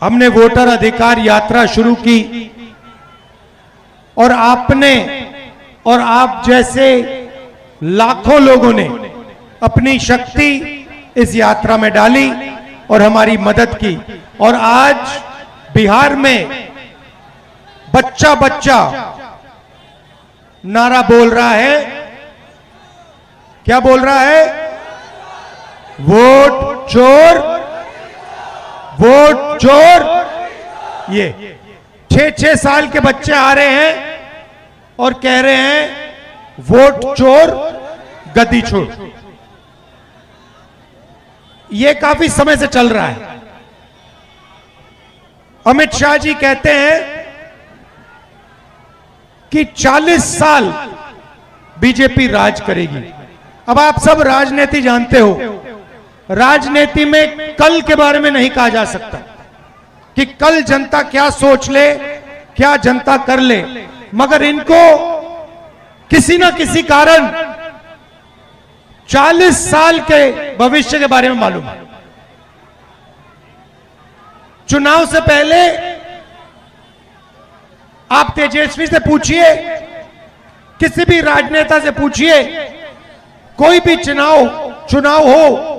हमने वोटर अधिकार यात्रा शुरू की और आपने और आप जैसे लाखों लोगों ने अपनी शक्ति इस यात्रा में डाली और हमारी मदद की। और आज बिहार में बच्चा बच्चा नारा बोल रहा है। क्या बोल रहा है? वोट चोर, वोट चोर। ये 6-6 साल के बच्चे आ रहे हैं और कह रहे हैं वोट चोर गद्दी छोड़। ये काफी समय से चल रहा है। अमित शाह जी कहते हैं कि 40 साल बीजेपी राज करेगी। अब आप सब राजनीति जानते हो, राजनीति में कल के बारे में नहीं कहा जा सकता कि कल जनता क्या सोच ले, क्या जनता कर ले, मगर इनको किसी ना किसी कारण 40 साल के भविष्य के बारे में मालूम है। चुनाव से पहले आप तेजस्वी से पूछिए, किसी भी राजनेता से पूछिए, कोई भी चुनाव हो,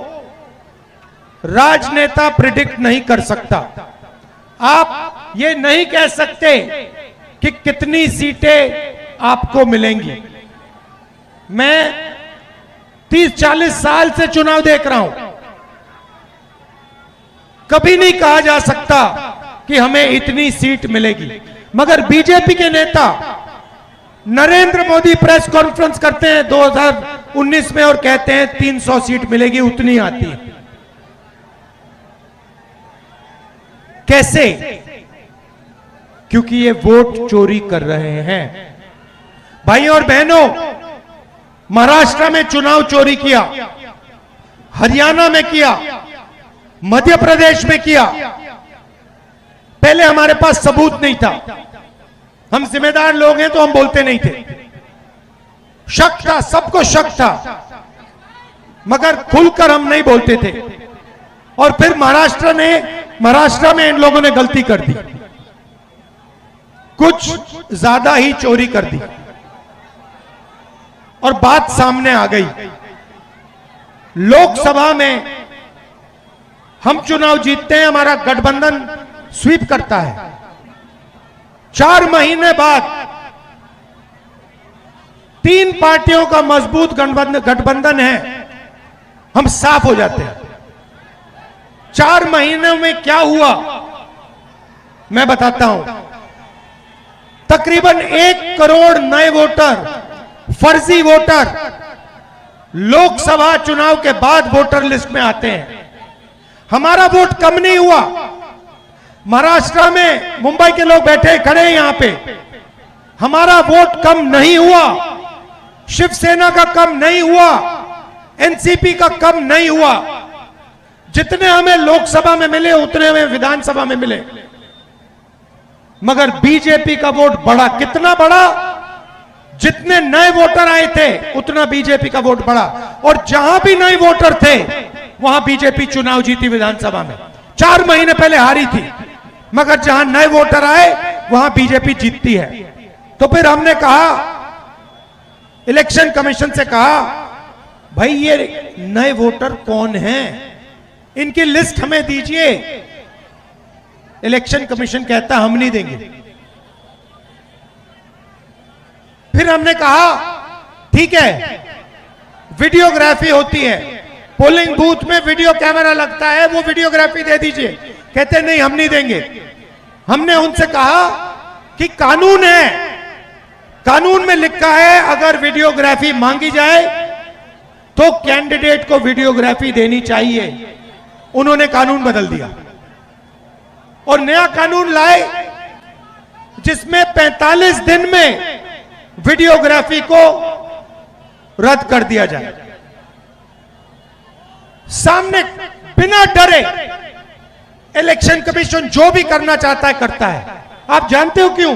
राजनेता प्रिडिक्ट नहीं कर सकता। आप ये नहीं कह सकते कि कितनी सीटें आपको मिलेंगी। मैं 30-40 साल से चुनाव देख रहा हूं, कभी नहीं कहा जा सकता कि हमें इतनी सीट मिलेगी। मगर बीजेपी के नेता नरेंद्र मोदी प्रेस कॉन्फ्रेंस करते हैं 2019 में और कहते हैं 300 सीट मिलेगी, उतनी आती है। कैसे? क्योंकि ये वोट चोरी कर रहे हैं। भाइयों और बहनों, महाराष्ट्र में चुनाव चोरी किया, हरियाणा में किया, मध्य प्रदेश में किया। पहले हमारे पास सबूत नहीं था, हम जिम्मेदार लोग हैं तो हम बोलते नहीं थे। शक था, सबको शक था, मगर खुलकर हम नहीं बोलते थे। और फिर महाराष्ट्र में इन लोगों ने गलती कर दी, कुछ ज्यादा ही चोरी कर दी और बात सामने आ गई। लोकसभा में हम चुनाव जीतते हैं, हमारा गठबंधन स्वीप करता है। 4 महीने बाद 3 पार्टियों का मजबूत गठबंधन है, हम साफ हो जाते हैं। 4 महीनों में क्या हुआ मैं बताता हूं। तकरीबन 1 करोड़ नए वोटर, फर्जी वोटर लोकसभा चुनाव के बाद वोटर लिस्ट में आते हैं। हमारा वोट कम नहीं हुआ। महाराष्ट्र में मुंबई के लोग बैठे खड़े हैं यहां पे, हमारा वोट कम नहीं हुआ, शिवसेना का कम नहीं हुआ, एनसीपी का कम नहीं हुआ। जितने हमें लोकसभा में मिले उतने हमें विधानसभा में मिले। मगर बीजेपी का वोट बढ़ा। कितना बढ़ा? जितने नए वोटर आए थे उतना बीजेपी का वोट बढ़ा। और जहां भी नए वोटर थे वहां बीजेपी चुनाव जीती विधानसभा में। 4 महीने पहले हारी थी, मगर जहां नए वोटर आए वहां बीजेपी जीतती है। तो फिर हमने कहा, इलेक्शन कमीशन से कहा, भाई ये नए वोटर कौन हैं, इनकी लिस्ट हमें दीजिए। इलेक्शन कमीशन कहता हम नहीं देंगे। फिर हमने कहा ठीक है, वीडियोग्राफी होती है, पोलिंग बूथ में वीडियो कैमरा लगता है, वो वीडियोग्राफी दे दीजिए। कहते नहीं हम नहीं देंगे। हमने उनसे कहा कि कानून है, कानून में लिखा है अगर वीडियोग्राफी मांगी जाए तो कैंडिडेट को वीडियोग्राफी देनी चाहिए। उन्होंने कानून बदल दिया और नया कानून लाए जिसमें 45 दिन में वीडियोग्राफी को रद्द कर दिया जाए। सामने बिना डरे इलेक्शन कमीशन जो भी करना चाहता है करता है। आप जानते हो क्यों?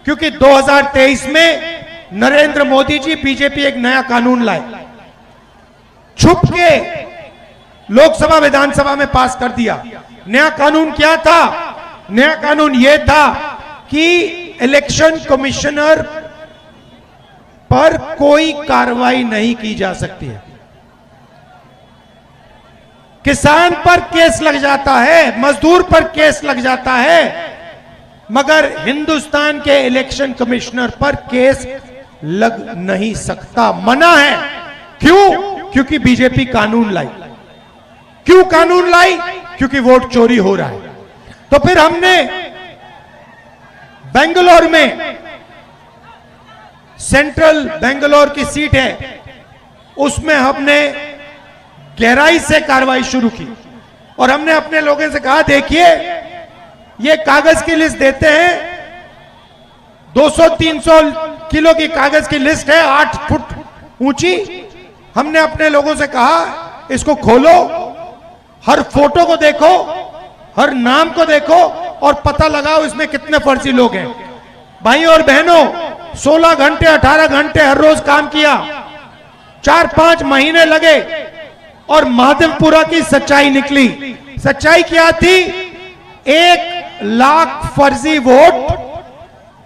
क्योंकि 2023 में नरेंद्र मोदी जी बीजेपी एक नया कानून लाए, छुप के लोकसभा विधानसभा में पास कर दिया। नया कानून क्या था? नया कानून यह था कि इलेक्शन कमिश्नर पर कोई कार्रवाई नहीं की जा सकती है। किसान पर केस लग जाता है, मजदूर पर केस लग जाता है, मगर हिंदुस्तान के इलेक्शन कमिश्नर पर केस लग नहीं सकता, मना है। क्यों? क्योंकि बीजेपी कानून लाई। क्यों कानून लाई? क्योंकि वोट चोरी हो रहा है। तो फिर हमने बेंगलोर में, सेंट्रल बेंगलोर की सीट है, उसमें हमने गहराई से कार्रवाई शुरू की और हमने अपने लोगों से कहा, देखिए ये कागज की लिस्ट देते हैं, 200-300 किलो की कागज की लिस्ट है, 8 फुट ऊंची। हमने अपने लोगों से कहा, इसको खोलो, हर फोटो को देखो, हर नाम को देखो और पता लगाओ इसमें कितने फर्जी लोग हैं। भाई और बहनों, 16 घंटे 18 घंटे हर रोज काम किया, 4-5 महीने लगे और महादेवपुरा की सच्चाई निकली। सच्चाई क्या थी? 1 लाख फर्जी वोट,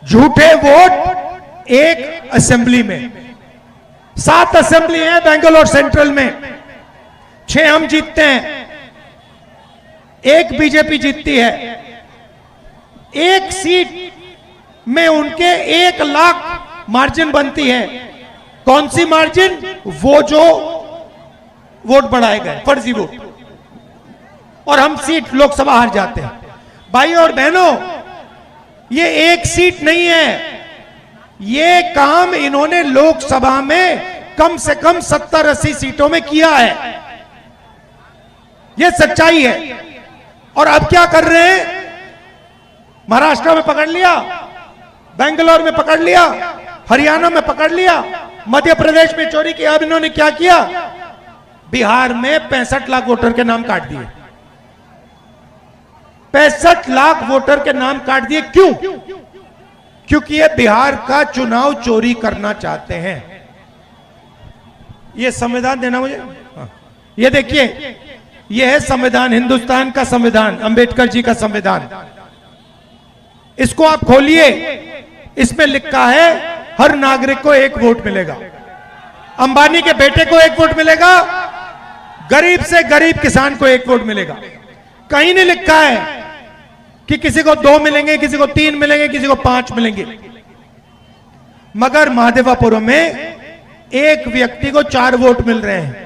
झूठे वोट एक असेंबली में। 7 असेंबली है बेंगलोर सेंट्रल में, 6 हम जीतते हैं, 1 बीजेपी जीतती है। 1 सीट में उनके 1 लाख मार्जिन बनती है। कौन सी मार्जिन? वो जो वोट बढ़ाए गए, फर्जी वोट, और हम सीट लोकसभा हार जाते हैं। भाई और बहनों, ये 1 सीट नहीं है, ये काम इन्होंने लोकसभा में कम से कम 70-80 सीटों में किया है। ये सच्चाई है। और अब क्या कर रहे हैं? महाराष्ट्र में पकड़ लिया, बेंगलोर में पकड़ लिया, हरियाणा में पकड़ लिया, मध्य प्रदेश में चोरी किया। अब इन्होंने क्या किया? बिहार में 65 लाख वोटर के नाम काट दिए। 65 लाख वोटर के नाम काट दिए। क्यों? क्योंकि ये बिहार का चुनाव चोरी करना चाहते हैं। ये संविधान देना मुझे, ये देखिए, ये है संविधान, हिंदुस्तान का संविधान, अंबेडकर जी का संविधान। इसको आप खोलिए, इसमें लिखा है हर नागरिक को 1 वोट मिलेगा, अंबानी के बेटे को 1 वोट मिलेगा, गरीब से गरीब किसान को 1 वोट मिलेगा। कहीं नहीं लिखा है कि किसी को 2 मिलेंगे, किसी को 3 मिलेंगे, किसी को 5 मिलेंगे। मगर महादेवपुरम में एक व्यक्ति को 4 वोट मिल रहे हैं।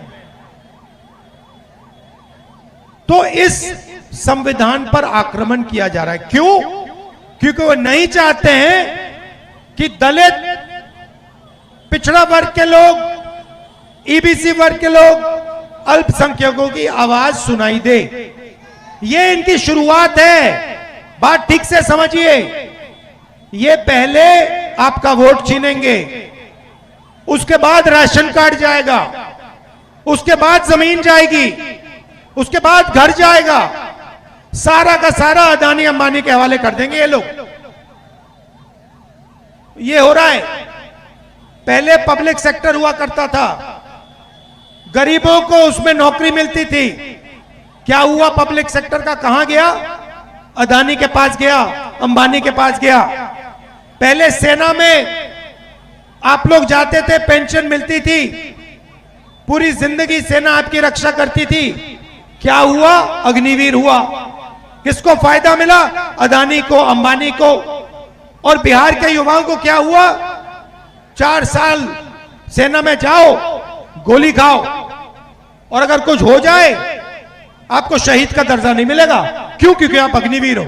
तो इस संविधान पर आक्रमण किया जा रहा है। क्यों? क्योंकि वो नहीं चाहते हैं कि दलित, पिछड़ा वर्ग के लोग, ईबीसी वर्ग के लोग, अल्पसंख्यकों की आवाज सुनाई दे। ये इनकी शुरुआत है। बात ठीक से समझिए। ये पहले आपका वोट छीनेंगे, उसके बाद राशन कार्ड जाएगा, उसके बाद जमीन जाएगी, उसके बाद घर जाएगा, सारा का सारा अदानी अंबानी के हवाले कर देंगे ये लोग। ये हो रहा है। पहले पब्लिक सेक्टर हुआ करता था, गरीबों को उसमें नौकरी मिलती थी। क्या हुआ पब्लिक सेक्टर का? कहां गया? अदानी के पास गया, अंबानी के पास गया। पहले सेना में आप लोग जाते थे, पेंशन मिलती थी, पूरी जिंदगी सेना आपकी रक्षा करती थी। क्या हुआ? अग्निवीर हुआ। किसको फायदा मिला? अदानी को, अंबानी को। और बिहार के युवाओं को क्या हुआ? 4 साल सेना में जाओ, गोली खाओ, और अगर कुछ हो जाए आपको शहीद का दर्जा नहीं मिलेगा। क्यों? क्योंकि आप अग्निवीर हो।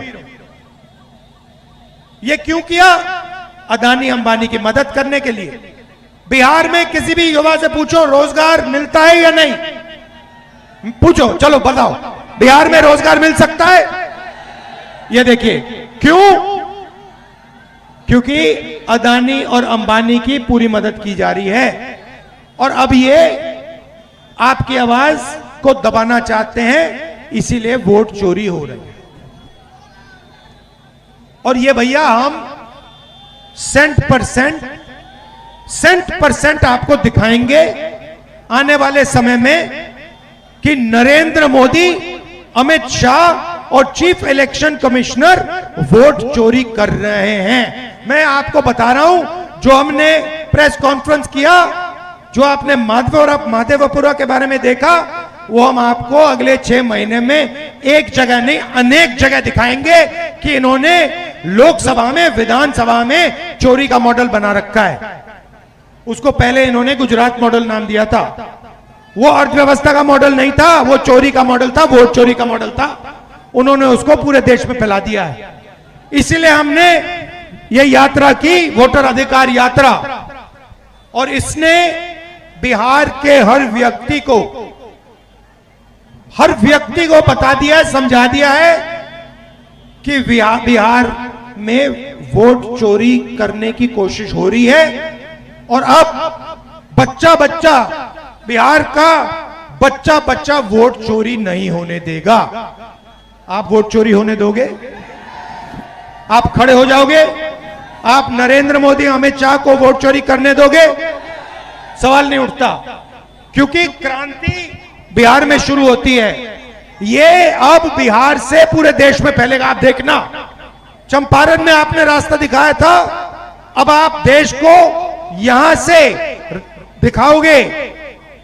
यह क्यों किया? अदानी अंबानी की मदद करने के लिए। बिहार में किसी भी युवा से पूछो रोजगार मिलता है या नहीं, पूछो, चलो बताओ, बिहार में रोजगार मिल सकता है? ये देखिए, क्यों? क्योंकि अदानी और अंबानी की पूरी मदद की जा रही है। और अब ये आपकी आवाज को दबाना चाहते हैं, इसीलिए वोट चोरी हो रही है। और ये भैया हम सेंट परसेंट आपको दिखाएंगे आने वाले समय में कि नरेंद्र मोदी, अमित शाह और चीफ इलेक्शन कमिश्नर वोट चोरी कर रहे हैं। मैं आपको बता रहा हूं, जो हमने प्रेस कॉन्फ्रेंस किया, जो आपने माधेपुरा के बारे में देखा, वो हम आपको अगले 6 महीने में एक जगह नहीं अनेक जगह दिखाएंगे कि इन्होंने लोकसभा में, विधानसभा में चोरी का मॉडल बना रखा है। उसको पहले इन्होंने गुजरात मॉडल नाम दिया था। वो अर्थव्यवस्था का मॉडल नहीं था, वो चोरी का मॉडल था, वोट चोरी का मॉडल था। उन्होंने उसको पूरे देश में फैला दिया है। इसलिए हमने ये यात्रा की, वोटर अधिकार यात्रा, और इसने बिहार के हर व्यक्ति को बता दिया है, समझा दिया है कि बिहार में वोट चोरी करने की कोशिश हो रही है। और अब बच्चा बिहार का बच्चा वोट चोरी नहीं होने देगा। आप वोट चोरी होने दोगे? आप खड़े हो जाओगे? आप नरेंद्र मोदी, अमित शाह को वोट चोरी करने दोगे? सवाल नहीं उठता, क्योंकि क्रांति बिहार में शुरू होती है। ये अब बिहार से पूरे देश में फैलेगा। आप देखना, चंपारण में आपने रास्ता दिखाया था, अब आप देश को यहां से दिखाओगे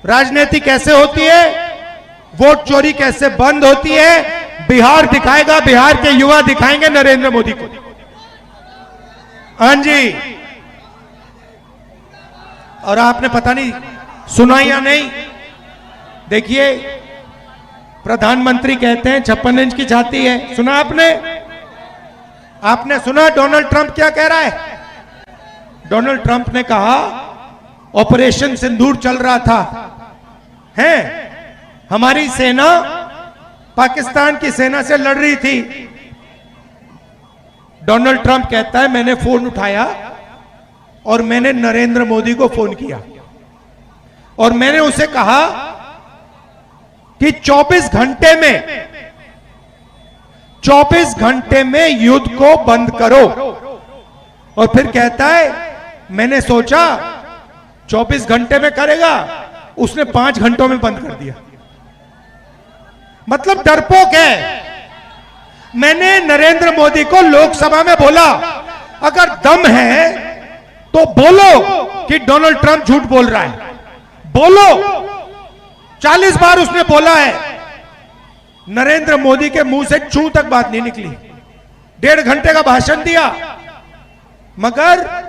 राजनीति कैसे होती है, वोट चोरी कैसे बंद होती है। बिहार दिखाएगा, बिहार के युवा दिखाएंगे नरेंद्र मोदी को। हाँ जी। और आपने पता नहीं सुना या नहीं, देखिए प्रधानमंत्री कहते हैं 56 इंच की छाती है। सुना आपने? आपने सुना डोनाल्ड ट्रंप क्या कह रहा है? डोनाल्ड ट्रंप ने कहा ऑपरेशन सिंदूर चल रहा था, है हमारी सेना पाकिस्तान की सेना से लड़ रही थी। डोनाल्ड ट्रंप कहता है मैंने फोन उठाया और मैंने नरेंद्र मोदी को फोन किया और मैंने उसे कहा कि 24 घंटे में युद्ध को बंद करो। और फिर कहता है मैंने सोचा 24 घंटे में करेगा, उसने 5 घंटों में बंद कर दिया। मतलब डरपोक है। मैंने नरेंद्र मोदी को लोकसभा में बोला अगर दम है तो बोलो कि डोनाल्ड ट्रंप झूठ बोल रहा है, बोलो। 40 बार उसने बोला है, नरेंद्र मोदी के मुंह से चू तक बात नहीं निकली। 1.5 घंटे का भाषण दिया, मगर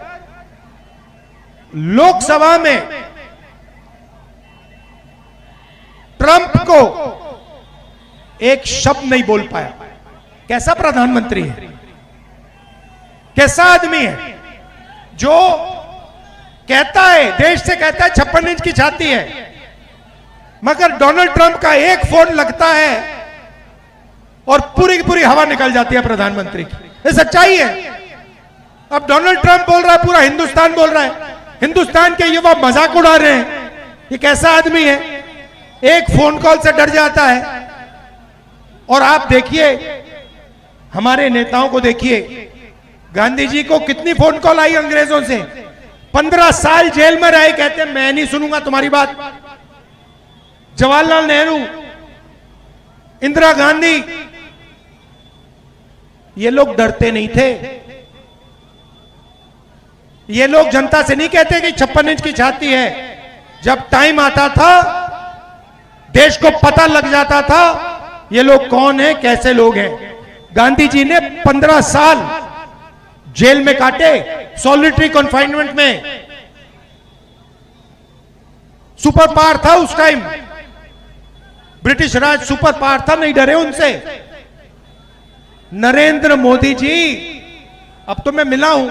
लोकसभा में ट्रंप को एक शब्द नहीं बोल पाया। कैसा प्रधानमंत्री है, कैसा आदमी है जो कहता है, देश से कहता है 56 इंच की छाती है, मगर डोनाल्ड ट्रंप का एक फोन लगता है और पूरी की पूरी हवा निकल जाती है प्रधानमंत्री की। ये सच्चाई है। अब डोनाल्ड ट्रंप बोल रहा है, पूरा हिंदुस्तान बोल रहा है, हिंदुस्तान के युवा मजाक उड़ा रहे हैं। ये कैसा आदमी है, एक फोन कॉल से डर जाता है। और आप देखिए हमारे नेताओं को देखिए, गांधी जी को कितनी फोन कॉल आई अंग्रेजों से, 15 साल जेल में रहे, कहते हैं मैं नहीं सुनूंगा तुम्हारी बात। जवाहरलाल नेहरू, इंदिरा गांधी, ये लोग डरते नहीं थे। ये लोग जनता से नहीं कहते कि 56 इंच की छाती है। जब टाइम आता था, देश को पता लग जाता था ये लोग कौन है, कैसे लोग हैं। गांधी जी ने 15 साल जेल में काटे, सॉलिटरी कन्फाइनमेंट में। सुपर पावर था उस टाइम, ब्रिटिश राज सुपर पावर था, नहीं डरे उनसे। नरेंद्र मोदी जी, अब तो मैं मिला हूं,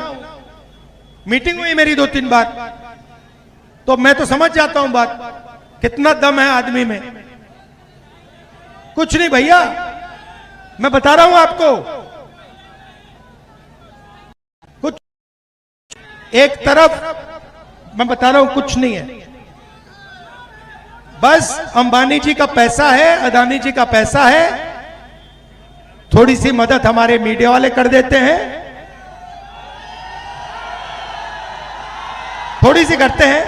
मीटिंग हुई मेरी 2-3 बार, तो मैं तो समझ जाता हूं बात, कितना दम है आदमी में। कुछ नहीं भैया, मैं बता रहा हूं आपको, कुछ एक तरफ मैं बता रहा हूं कुछ नहीं है, बस अंबानी जी का पैसा है, अदानी जी का पैसा है, थोड़ी सी मदद हमारे मीडिया वाले कर देते हैं, थोड़ी सी करते हैं,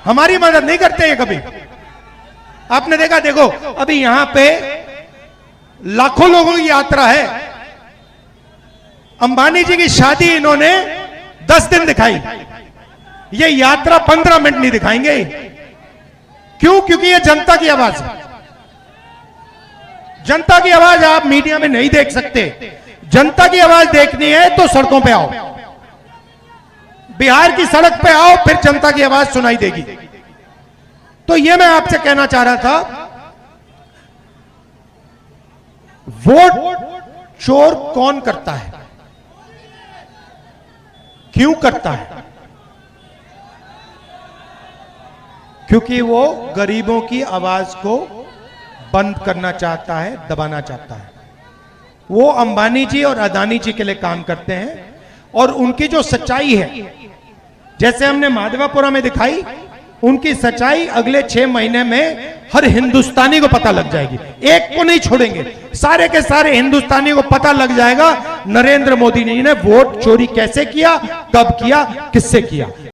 हमारी मदद नहीं करते हैं कभी। आपने देखा, देखो अभी यहां पे लाखों लोगों की यात्रा है। अंबानी जी की शादी इन्होंने 10 दिन दिखाई, ये यात्रा 15 मिनट नहीं दिखाएंगे। क्यों? क्योंकि ये जनता की आवाज है। जनता की आवाज आप मीडिया में नहीं देख सकते। जनता की आवाज देखनी है तो सड़कों पे आओ, बिहार की सड़क पे आओ, फिर जनता की आवाज सुनाई देगी। तो ये मैं आपसे कहना चाह रहा था, वोट चोर कौन करता है, क्यों करता है? क्योंकि वो गरीबों की आवाज को बंद करना चाहता है, दबाना चाहता है। वो अंबानी जी और अदानी जी के लिए काम करते हैं, और उनकी जो सच्चाई है, जैसे हमने माधवापुरा में दिखाई, उनकी सच्चाई अगले 6 महीने में हर हिंदुस्तानी को पता लग जाएगी। एक को नहीं छोड़ेंगे, सारे के सारे हिंदुस्तानी को पता लग जाएगा नरेंद्र मोदी जी ने वोट चोरी कैसे किया, कब किया, किससे किया।